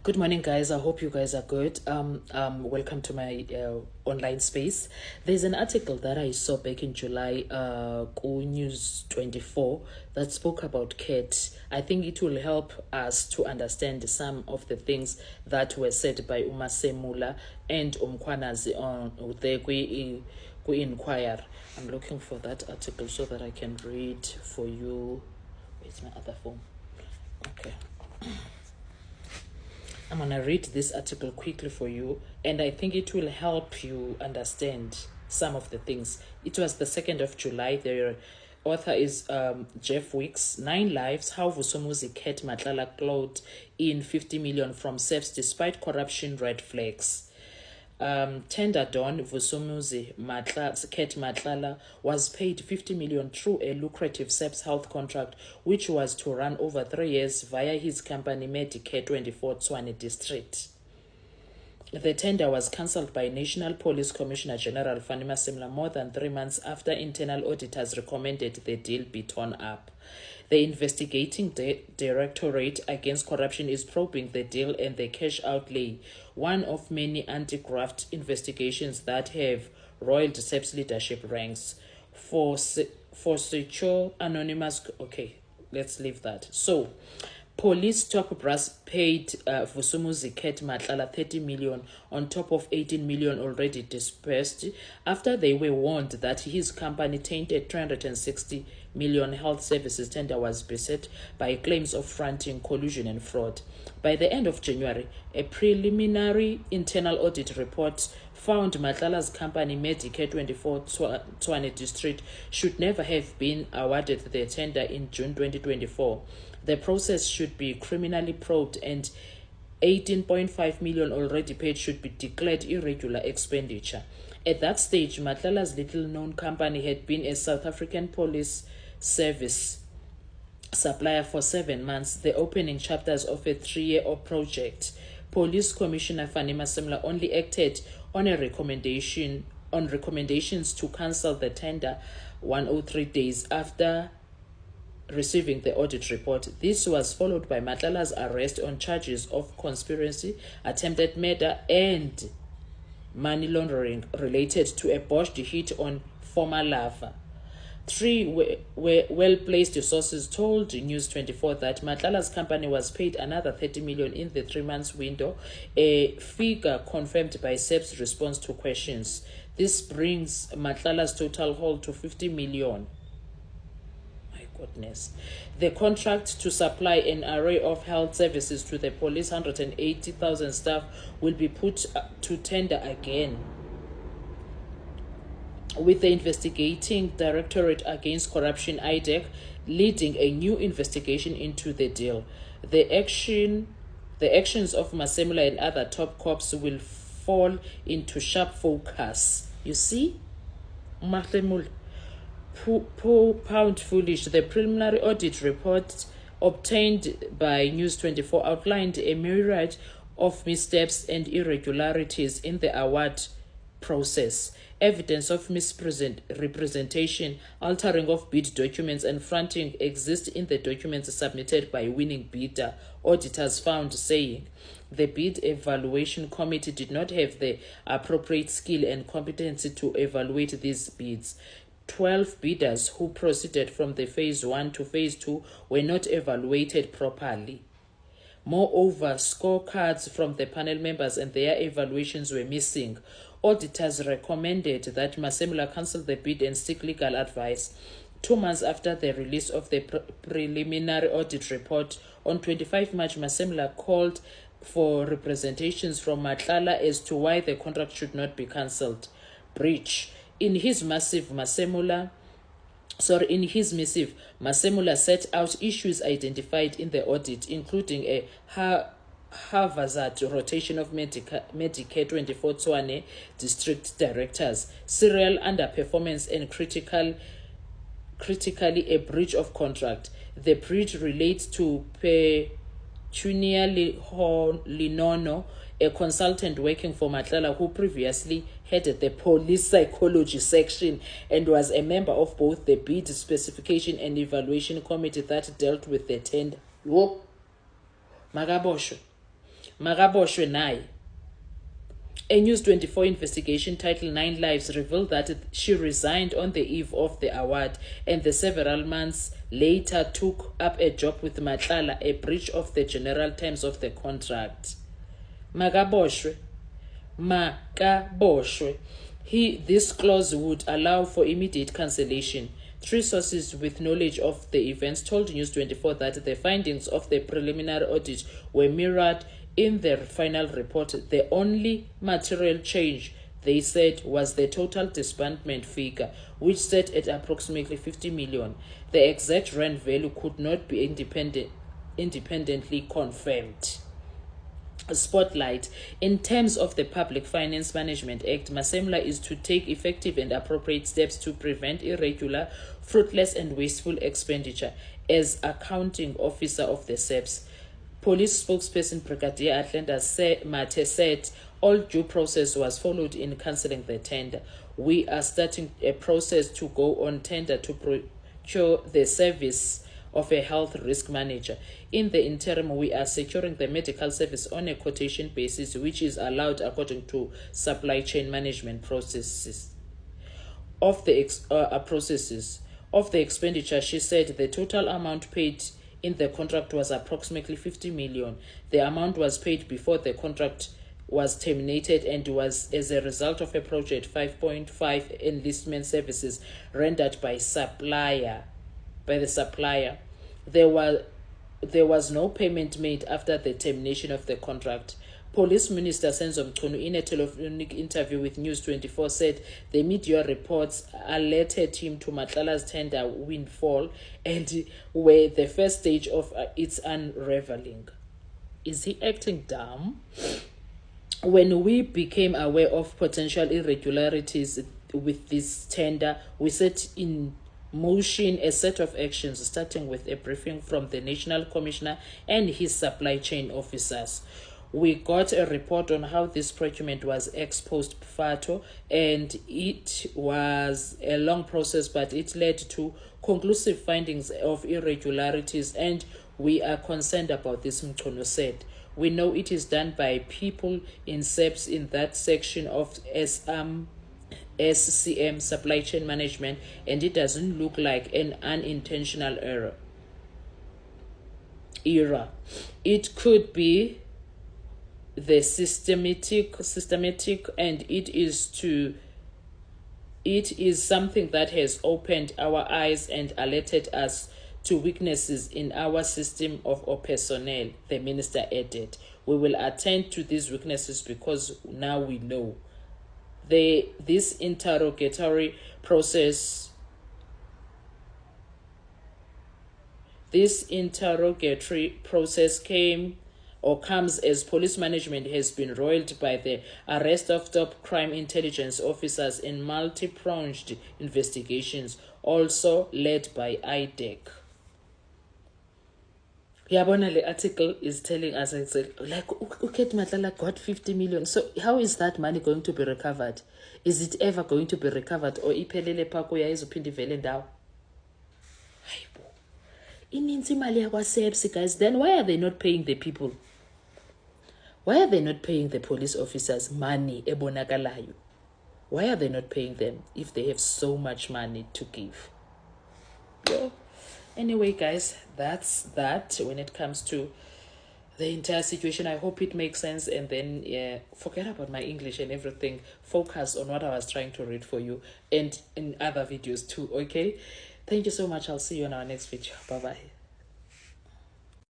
Good morning, guys. I hope you guys are good. Welcome to my online space. There's an article that I saw back in July, News 24, that spoke about CAT. I think it will help us to understand some of the things that were said by Umasemula and Umkwanazi on the Inquirer. I'm looking for that article so that I can read for you. Where's my other phone? Okay. I'm going to read this article quickly for you, and I think it will help you understand some of the things. It was the 2nd of July. The author is Jeff Wicks. 9 lives, how Vusumuzi Cat Matlala clawed in 50 million from SEFs despite corruption red flags. Tender Dawn Vusumuzi Cat Matlala was paid 50 million through a lucrative SEPS health contract, which was to run over 3 years via his company Medicare 24 Tshwane District. The tender was cancelled by National Police Commissioner General Fanny Masemula more than 3 months after internal auditors recommended the deal be torn up. The investigating Directorate Against Corruption is probing the deal and the cash outlay, one of many anti-graft investigations that have roiled SEPS leadership ranks. For secure anonymous, okay, let's leave that. So, police top brass paid Vusumuzi Cat Matlala 30 million on top of 18 million already dispersed after they were warned that his company tainted 360 million health services tender was beset by claims of fronting, collusion and fraud. By the end of January, a preliminary internal audit report found Matlala's company Medicare 24 Tshwane District should never have been awarded the tender in June 2024. The process should be criminally probed and 18.5 million already paid should be declared irregular expenditure. At that stage, Matlala's little-known company had been a South African police service supplier for 7 months, the opening chapters of a 3-year project. Police Commissioner Fanny Masemula only acted on recommendations to cancel the tender 103 days after receiving the audit report. This was followed by Matlala's arrest on charges of conspiracy, attempted murder, and money laundering related to a botched hit on former lover. 3 well-placed sources told News 24 that Matlala's company was paid another 30 million in the 3 months window, a figure confirmed by SEP's response to questions. This brings Matlala's total haul to 50 million. Goodness. The contract to supply an array of health services to the police 180,000 staff will be put to tender again, with the Investigating Directorate Against Corruption IDEC leading a new investigation into the deal. The actions of Masemula and other top cops will fall into sharp focus. You see? Masemula. Pound foolish. The preliminary audit report obtained by News 24 outlined a myriad of missteps and irregularities in the award process. Evidence of misrepresentation, altering of bid documents, and fronting exist in the documents submitted by winning bidder, auditors found, saying the bid evaluation committee did not have the appropriate skill and competency to evaluate these bids. 12 bidders who proceeded from the phase 1 to phase 2 were not evaluated properly. Moreover, scorecards from the panel members and their evaluations were missing. Auditors recommended that Masemula cancel the bid and seek legal advice. 2 months after the release of the preliminary audit report, on 25 March, Masemula called for representations from Matlala as to why the contract should not be cancelled. Breach. In his missive, Masemula set out issues identified in the audit, including a haphazard rotation of Medicare 24 Tshwane district directors, serial underperformance, and critically a breach of contract. The breach relates to Petunia Linono, a consultant working for Matlala who previously headed the police psychology section and was a member of both the bid specification and evaluation committee that dealt with the tender. Magabosho. Makaboshwe naye. A News 24 investigation titled 9 Lives revealed that she resigned on the eve of the award and the several months later took up a job with Matlala, a breach of the general terms of the contract. Makaboshwe. This clause would allow for immediate cancellation. 3 sources with knowledge of the events told News 24 that the findings of the preliminary audit were mirrored in the final report. The only material change, they said, was the total disbursement figure, which set at approximately 50 million. The exact rand value could not be independently confirmed. Spotlight. In terms of the Public Finance Management Act, Masemla is to take effective and appropriate steps to prevent irregular, fruitless and wasteful expenditure. As accounting officer of the SEPS, police spokesperson Brigadier Atlanta Mate said all due process was followed in cancelling the tender. We are starting a process to go on tender to procure the service of a health risk manager. In the interim, we are securing the medical service on a quotation basis, which is allowed according to supply chain management processes. Of the expenditure, she said the total amount paid in the contract was approximately 50 million. The amount was paid before the contract was terminated and was as a result of a Project 5.5 enlistment services rendered by the supplier. There was no payment made after the termination of the contract. Police Minister Senzo Mchunu, in a telephonic interview with News 24, said the media reports alerted him to Matlala's tender windfall and were the first stage of its unraveling. Is he acting dumb? When we became aware of potential irregularities with this tender, we set in motion a set of actions, starting with a briefing from the National Commissioner and his supply chain officers. We got a report on how this procurement was ex post facto, and it was a long process, but it led to conclusive findings of irregularities, and we are concerned about this, Mchono said. We know it is done by people in SEPS in that section of SCM, supply chain management, and it doesn't look like an unintentional error. It could be the systematic, and it is something that has opened our eyes and alerted us to weaknesses in our system of personnel, the minister added. We will attend to these weaknesses because now we know. This interrogatory process comes as police management has been roiled by the arrest of top crime intelligence officers in multi-pronged investigations, also led by IDEC. Yabona, the article is telling us, like, Uket Matlala got 50 million. So how is that money going to be recovered? Is it ever going to be recovered? Or iphelele pha kuya izophinde ivele ndawo? Hayibo. Ininzi imali yakwa-SEPS, guys. Then why are they not paying the people? Why are they not paying the police officers money ebonakalayo? Why are they not paying them if they have so much money to give? Yeah. Anyway, guys, that's that when it comes to the entire situation. I hope it makes sense, and then forget about my English and everything. Focus on what I was trying to read for you and in other videos too, okay? Thank you so much. I'll see you in our next video. Bye-bye.